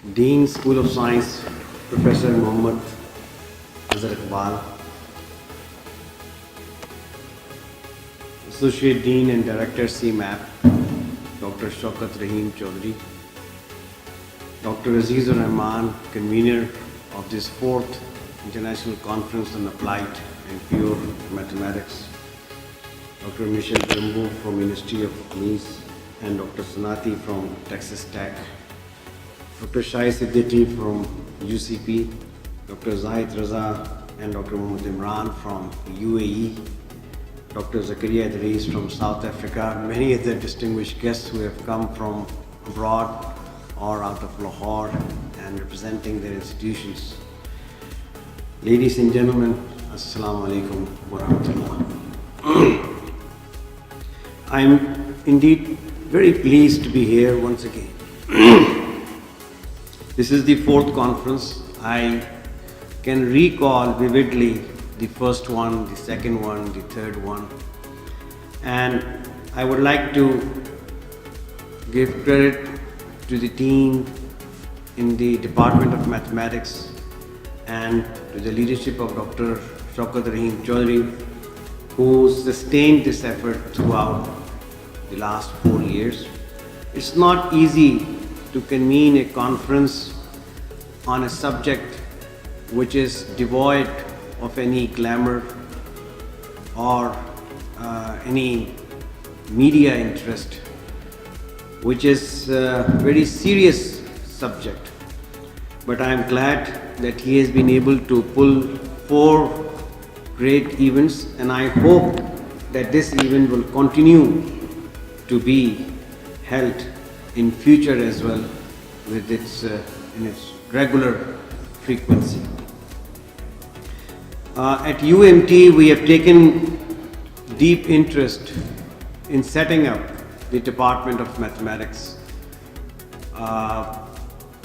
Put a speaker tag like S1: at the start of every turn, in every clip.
S1: Dean, School of Science, Professor Mohammad Azhar Iqbal, Associate Dean and Director CMAP, Dr. Shaukat Rahim Chaudhary, Dr. Azizur Rahman, Convener of this 4th International Conference on Applied and Pure Mathematics, Dr. Michel Brumbo from Ministry of Economics, and Dr. Sanati from Texas Tech, Dr. Shai Siddiqui from UCP, Dr. Zahid Raza and Dr. Mohammad Imran from UAE, Dr. Zakaria Idris from South Africa, many other distinguished guests who have come from abroad or out of Lahore and representing their institutions. Ladies and gentlemen, Assalamu alaikum wa rahmatullah. I am indeed very pleased to be here once again. This is the 4th conference. I can recall vividly the first one, the second one, the third one. And I would like to give credit to the team in the Department of Mathematics and to the leadership of Dr. Shaukat Rahim Chaudhary, who sustained this effort throughout the last 4 years. It's not easy to convene a conference on a subject which is devoid of any glamour or any media interest, which is a very serious subject. But I am glad that he has been able to pull 4 great events, and I hope that this event will continue to be held in future as well with in its regular frequency. At UMT, we have taken deep interest in setting up the Department of Mathematics. I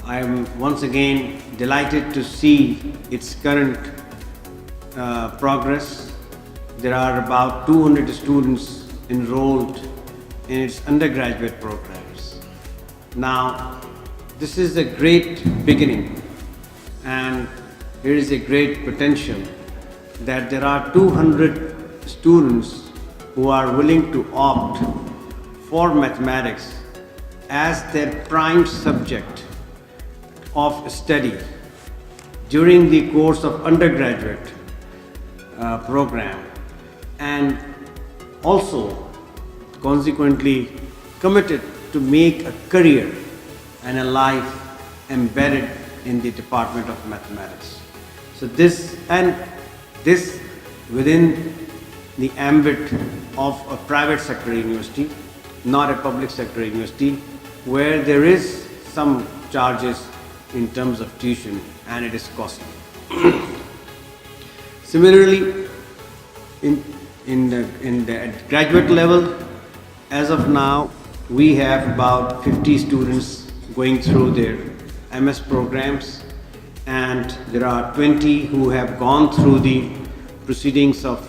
S1: am once again delighted to see its current progress. There are about 200 students enrolled in its undergraduate programs. Now, this is a great beginning, and there is a great potential that there are 200 students who are willing to opt for mathematics as their prime subject of study during the course of undergraduate program, and also consequently committed to make a career and a life embedded in the Department of Mathematics. So this within the ambit of a private sector university, not a public sector university, where there is some charges in terms of tuition and it is costly. Similarly, in the graduate level, as of now, we have about 50 students going through their MS programs, and there are 20 who have gone through the proceedings of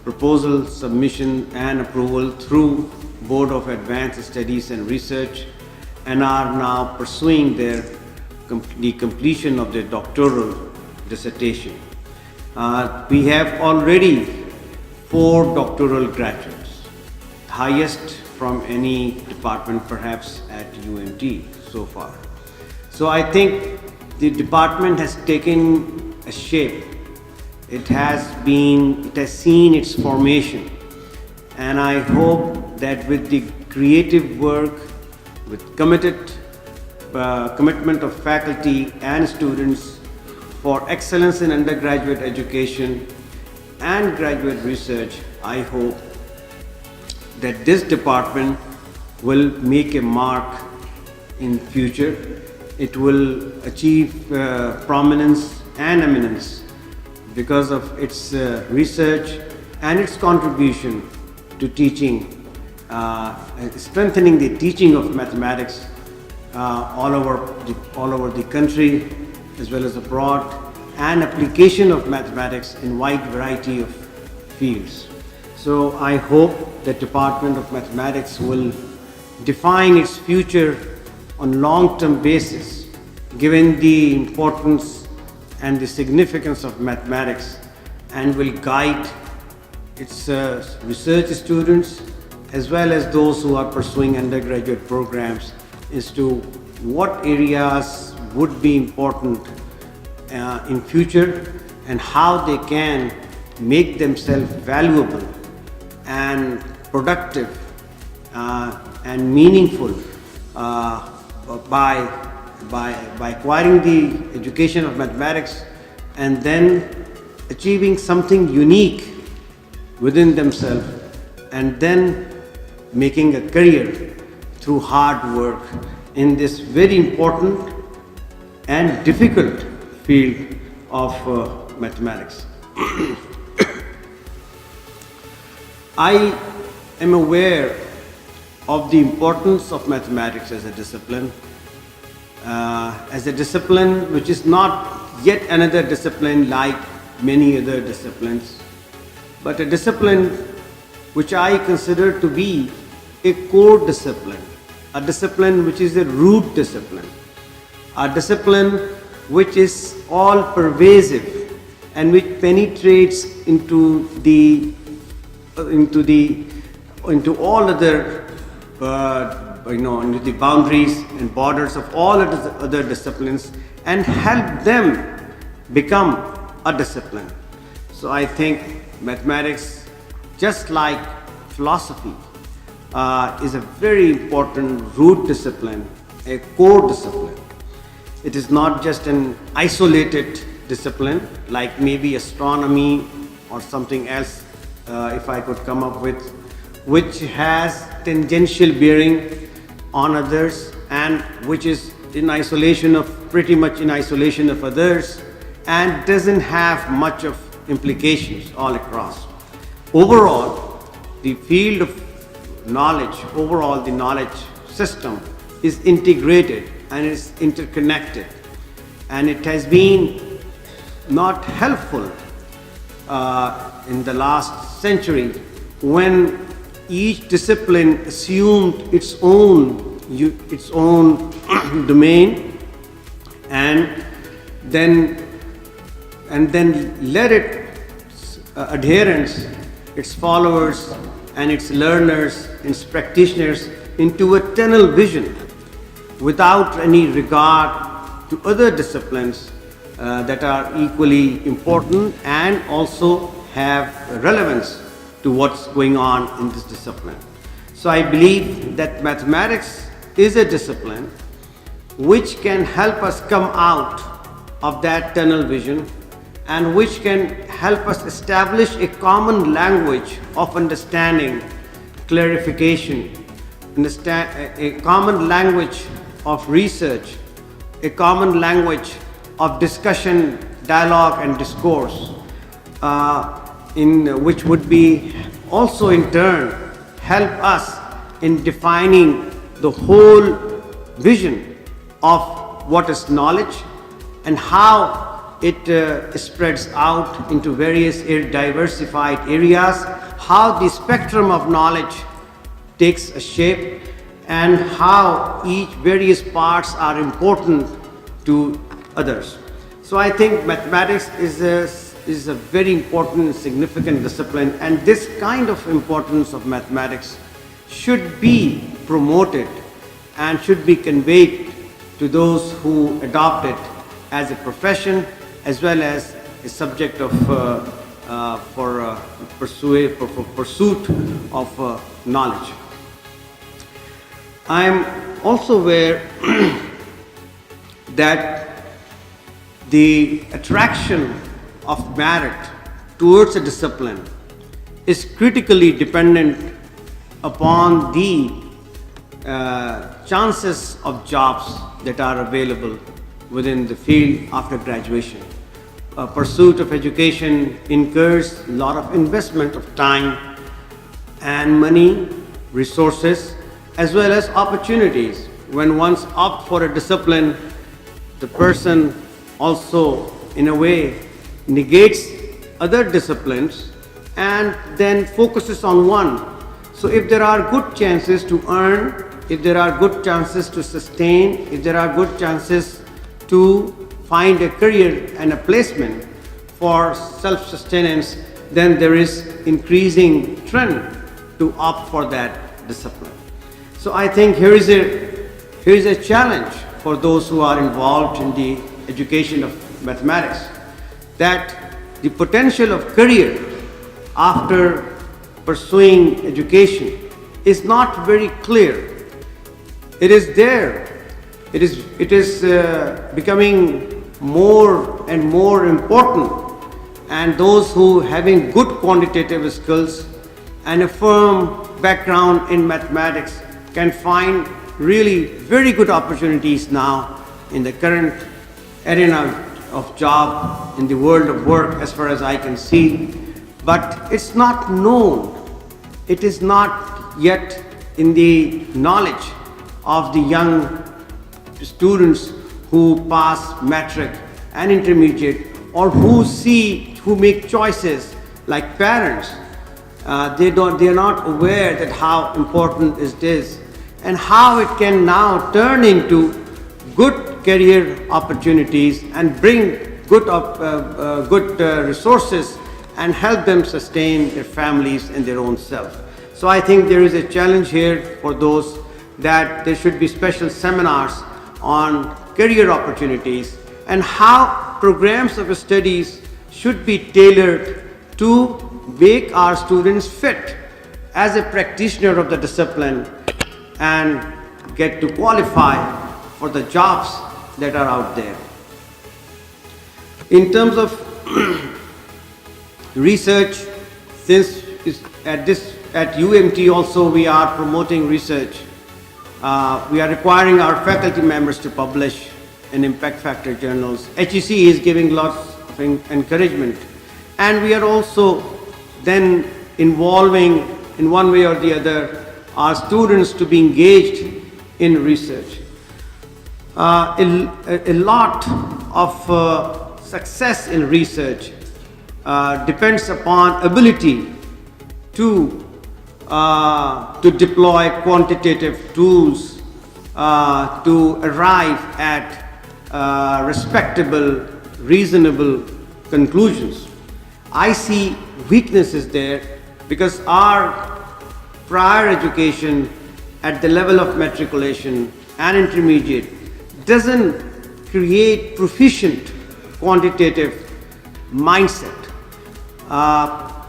S1: proposal, submission and approval through Board of Advanced Studies and Research, and are now pursuing the completion of their doctoral dissertation. We have already 4 doctoral graduates, highest from any department perhaps at UMT so far. So I think the department has taken a shape. It has seen its formation, and I hope that with the creative work, with commitment of faculty and students for excellence in undergraduate education and graduate research, I hope that this department will make a mark in future. It will achieve prominence and eminence because of its research and its contribution to teaching, strengthening the teaching of mathematics all over the country as well as abroad, and application of mathematics in wide variety of fields. So I hope the Department of Mathematics will define its future on long-term basis given the importance and the significance of mathematics, and will guide its research students as well as those who are pursuing undergraduate programs as to what areas would be important in future and how they can make themselves valuable and productive and meaningful by acquiring the education of mathematics and then achieving something unique within themselves and then making a career through hard work in this very important and difficult field of mathematics. I am aware of the importance of mathematics as a discipline which is not yet another discipline like many other disciplines, but a discipline which I consider to be a core discipline, a discipline which is a root discipline, a discipline which is all pervasive and which penetrates into all other into the boundaries and borders of all other disciplines and help them become a discipline. So I think mathematics, just like philosophy, is a very important root discipline, a core discipline. It is not just an isolated discipline like maybe astronomy or something else, if I could come up with, which has tangential bearing on others and which is pretty much in isolation of others and doesn't have much of implications all across. Overall, the field of knowledge, the knowledge system is integrated and is interconnected, and it has been not helpful in the last century when each discipline assumed its own domain and then led its adherents, its followers and its learners, its practitioners into a tunnel vision without any regard to other disciplines that are equally important and also have relevance to what's going on in this discipline. So I believe that mathematics is a discipline which can help us come out of that tunnel vision and which can help us establish a common language of understanding, clarification, a common language of research, a common language of discussion, dialogue and discourse, in which would be also in turn help us in defining the whole vision of what is knowledge and how it spreads out into various diversified areas, how the spectrum of knowledge takes a shape and how each various parts are important to others. So I think mathematics is a very important and significant discipline, and this kind of importance of mathematics should be promoted and should be conveyed to those who adopt it as a profession as well as a subject of pursuit of knowledge. I am also aware that the attraction of merit towards a discipline is critically dependent upon the chances of jobs that are available within the field after graduation. Pursuit of education incurs a lot of investment of time and money, resources, as well as opportunities. When one's opt for a discipline, the person also, in a way, negates other disciplines and then focuses on one. So if there are good chances to earn, if there are good chances to sustain, if there are good chances to find a career and a placement for self-sustenance, then there is increasing trend to opt for that discipline. So I think here is a challenge for those who are involved in the education of mathematics, that the potential of career after pursuing education is not very clear. It is there. It is becoming more and more important, and those who having good quantitative skills and a firm background in mathematics can find really very good opportunities now in the current arena of job, in the world of work, as far as I can see. But it's not known. It is not yet in the knowledge of the young students who pass matric and intermediate, or who make choices like parents. They are not aware that how important it is and how it can now turn into good career opportunities and bring good resources and help them sustain their families and their own self. So I think there is a challenge here for those, that there should be special seminars on career opportunities and how programs of studies should be tailored to make our students fit as a practitioner of the discipline and get to qualify for the jobs that are out there. In terms of research, since at UMT also we are promoting research, we are requiring our faculty members to publish in impact factor journals. HEC is giving lots of encouragement, and we are also then involving in one way or the other our students to be engaged in research. A lot of success in research depends upon ability to deploy quantitative tools to arrive at respectable, reasonable conclusions. I see weaknesses there because our prior education at the level of matriculation and intermediate doesn't create proficient quantitative mindset.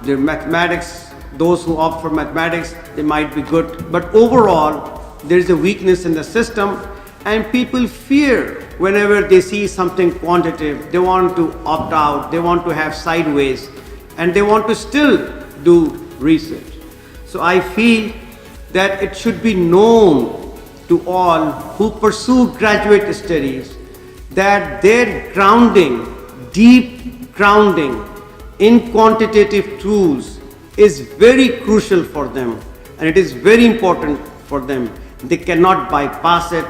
S1: The mathematics, those who opt for mathematics, they might be good, but overall there is a weakness in the system, and people fear whenever they see something quantitative. They want to opt out, they want to have sideways, and they want to still do research. So I feel that it should be known to all who pursue graduate studies that their grounding, deep grounding in quantitative tools is very crucial for them, and it is very important for them. They cannot bypass it,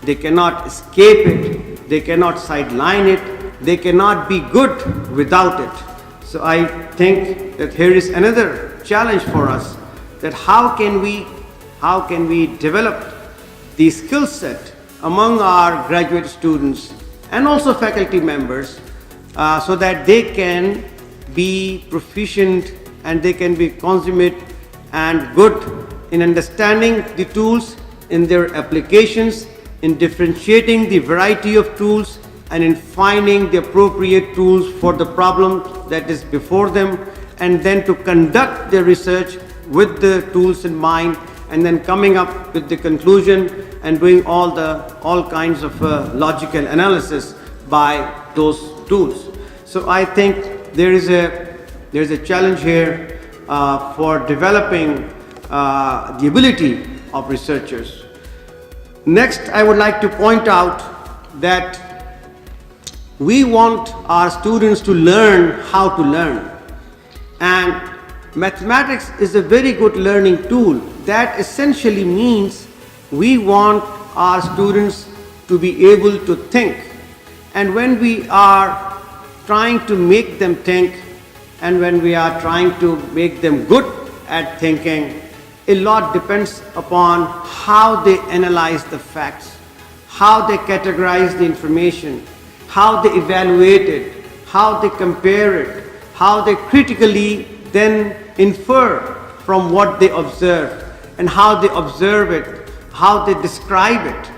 S1: they cannot escape it, they cannot sideline it, they cannot be good without it. So I think that here is another challenge for us, that how can we develop the skill set among our graduate students and also faculty members so that they can be proficient and they can be consummate and good in understanding the tools, in their applications, in differentiating the variety of tools, and in finding the appropriate tools for the problem that is before them, and then to conduct their research with the tools in mind, and then coming up with the conclusion and doing all kinds of logical analysis by those tools. So I think there is a challenge here for developing the ability of researchers. Next, I would like to point out that we want our students to learn how to learn, and mathematics is a very good learning tool. That essentially means we want our students to be able to think, and when we are trying to make them think, and when we are trying to make them good at thinking, a lot depends upon how they analyze the facts, how they categorize the information, how they evaluate it, how they compare it, how they critically then infer from what they observe, and how they observe it, how they describe it,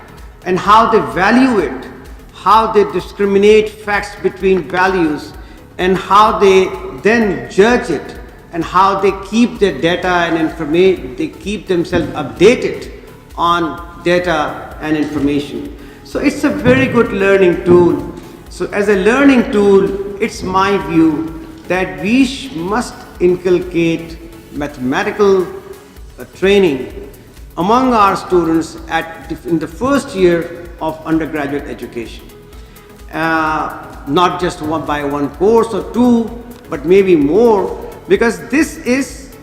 S1: and how they value it, how they discriminate facts between values, and how they then judge it, and how they keep their data and information, they keep themselves updated on data and information. So it's a very good learning tool. So as a learning tool, it's my view that we must inculcate mathematical training among our students in the first year of undergraduate education. Not just one course or two, but maybe more, because this is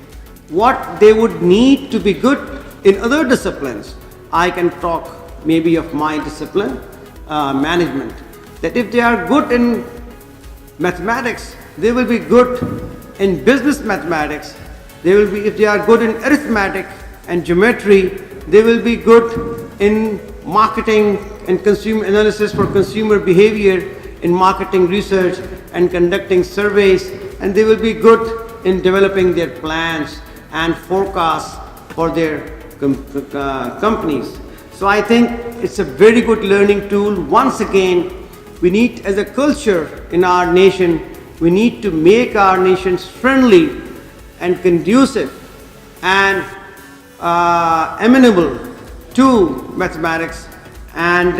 S1: what they would need to be good in other disciplines. I can talk maybe of my discipline, management, that if they are good in mathematics, they will be good in business mathematics. If they are good in arithmetic and geometry, they will be good in marketing and consumer analysis for consumer behavior, in marketing research and conducting surveys, and they will be good in developing their plans and forecasts for their companies. So I think it's a very good learning tool. Once again, we need, as a culture in our nation, we need to make our nations friendly and conducive and amenable to mathematics, and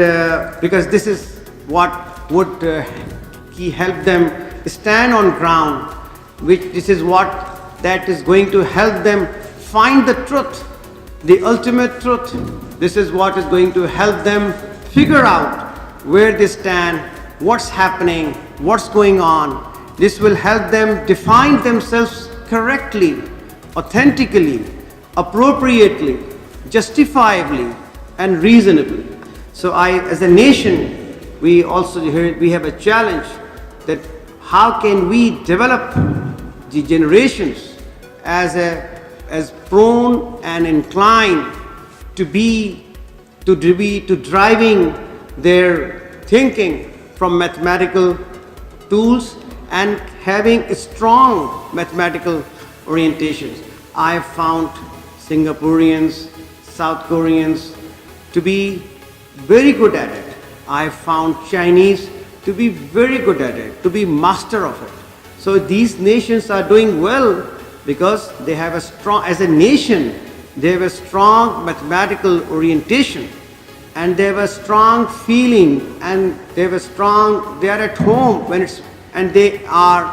S1: because this is what would help them stand on ground, this is what that is going to help them find the truth, the ultimate truth. This is what is going to help them figure out where they stand, what's happening, what's going on. This will help them define themselves correctly, authentically, appropriately, justifiably, and reasonably. So as a nation, we have a challenge that how can we develop the generations as prone and inclined to driving their thinking from mathematical tools and having a strong mathematical orientations. I have found Singaporeans, South Koreans to be very good at it. I have found Chinese to be very good at it, to be master of it. So these nations are doing well because they have as a nation, they have a strong mathematical orientation, and they have a strong feeling, and they are at home and they are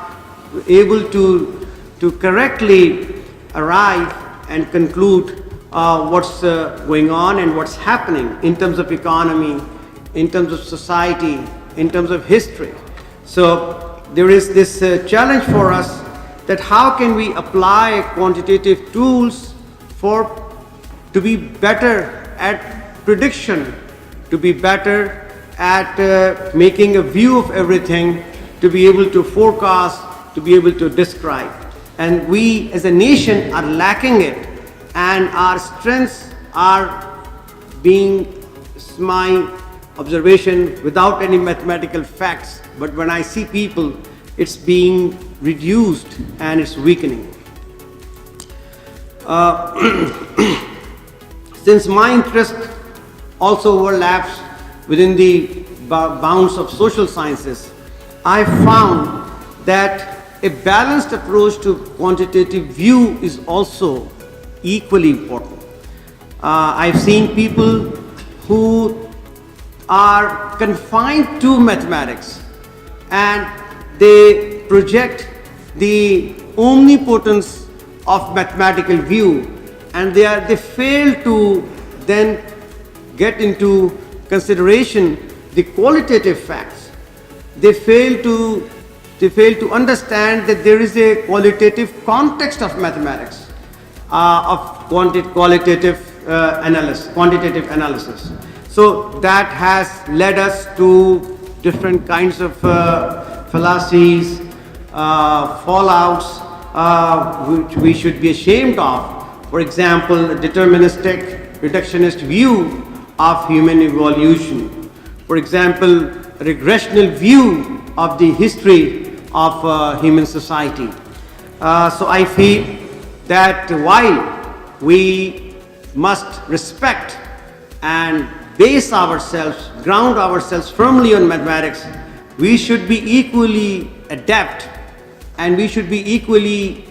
S1: able to correctly arrive and conclude what's going on and what's happening in terms of economy, in terms of society, in terms of history. So there is this challenge for us that how can we apply quantitative tools to be better at prediction, to be better at making a view of everything, to be able to forecast, to be able to describe. And we as a nation are lacking it, and our strengths are being, my observation, without any mathematical facts, but when I see people, it's being reduced and it's weakening. Since my interest also overlaps within the bounds of social sciences, I found that a balanced approach to quantitative view is also equally important. I've seen people who are confined to mathematics and they project the omnipotence of mathematical view, and they fail to then get into consideration the qualitative facts. They fail to understand that there is a qualitative context of mathematics, of quantitative analysis. So that has led us to different kinds of fallacies, fallouts, which we should be ashamed of. For example, a deterministic, reductionist view of human evolution. For example, a regressional view of the history of human society. So I feel that while we must respect and base ourselves, ground ourselves firmly on mathematics, we should be equally adept and we should be equally,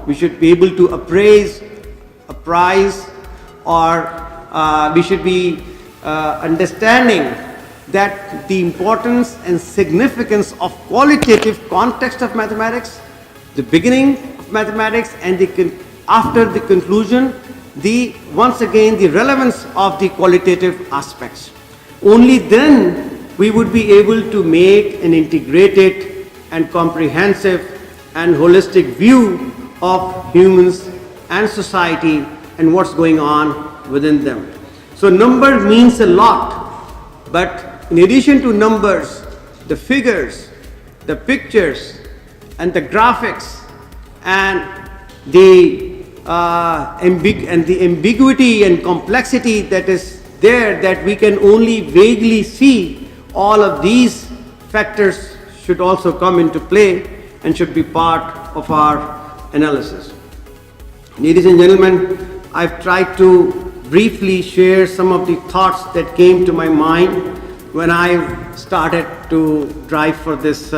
S1: we should be able to appraise, or we should be understanding that the importance and significance of qualitative context of mathematics, the beginning of mathematics and after the conclusion, once again the relevance of the qualitative aspects. Only then we would be able to make an integrated and comprehensive and holistic view of humans and society and what's going on within them. So number means a lot, but in addition to numbers, the figures, the pictures and the graphics and the ambiguity and complexity that is there, that we can only vaguely see, all of these factors should also come into play and should be part of our analysis. Ladies and gentlemen, I've tried to briefly share some of the thoughts that came to my mind when I started to drive for this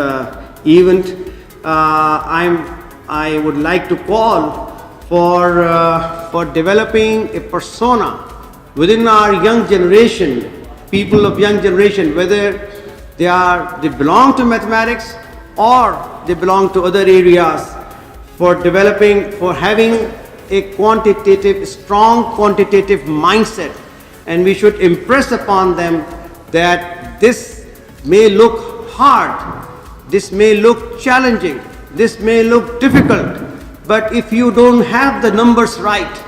S1: event. I would like to call for developing a persona within our young generation, people of young generation, whether they belong to mathematics or they belong to other areas, for having a strong quantitative mindset, and we should impress upon them that this may look hard, this may look challenging, this may look difficult, but if you don't have the numbers right,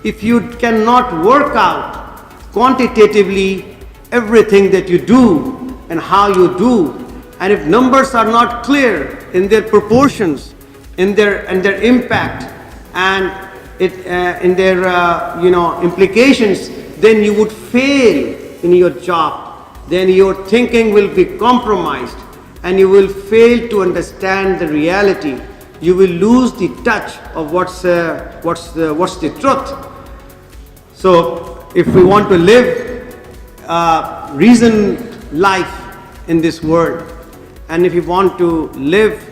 S1: if you cannot work out quantitatively everything that you do and how you do, and if numbers are not clear in their proportions, in their impact, and in their implications, then you would fail in your job. Then your thinking will be compromised, and you will fail to understand the reality. You will lose the touch of what's the truth. So, if we want to live reasoned life in this world, and if we want to live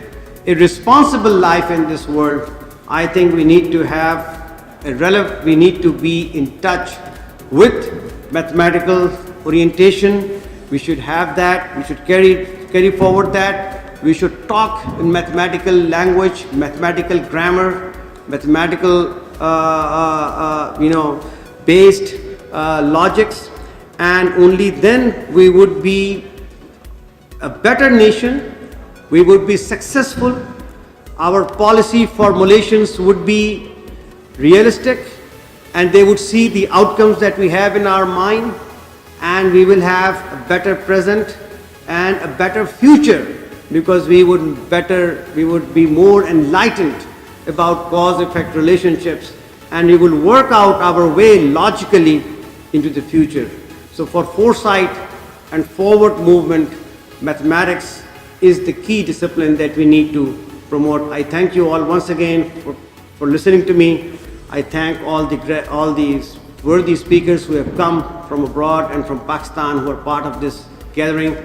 S1: a responsible life in this world, I think we need to we need to be in touch with mathematical orientation. We should have that. We should carry forward that. We should talk in mathematical language, mathematical grammar, mathematical based logics, and only then we would be a better nation. We would be successful. Our policy formulations would be realistic, and they would see the outcomes that we have in our mind, and we will have a better present and a better future, because we would be more enlightened about cause-effect relationships, and we will work out our way logically into the future. So for foresight and forward movement, mathematics is the key discipline that we need to promote. I thank you all once again for listening to me. I thank all these worthy speakers who have come from abroad and from Pakistan, who are part of this gathering,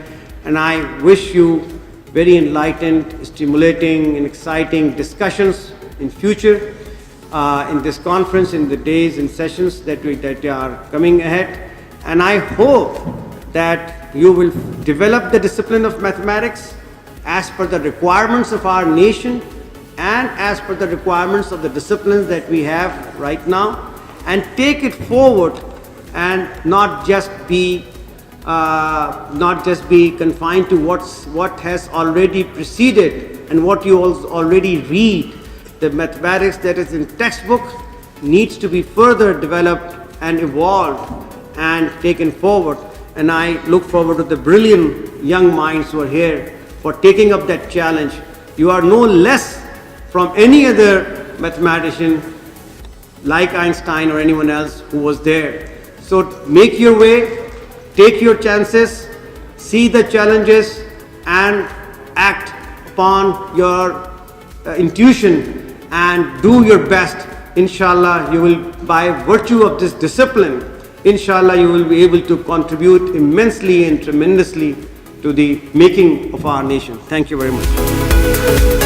S1: and I wish you very enlightened, stimulating and exciting discussions in future in this conference, in the days and sessions that are coming ahead. And I hope that you will develop the discipline of mathematics as per the requirements of our nation and as per the requirements of the disciplines that we have right now, and take it forward, and not just be confined to what has already preceded and what you already read. The mathematics that is in textbook needs to be further developed and evolved and taken forward. And I look forward to the brilliant young minds who are here for taking up that challenge. You are no less from any other mathematician like Einstein or anyone else who was there. So make your way, take your chances, see the challenges and act upon your intuition and do your best. Inshallah, you will, by virtue of this discipline, inshallah, you will be able to contribute immensely and tremendously to the making of our nation. Thank you very much.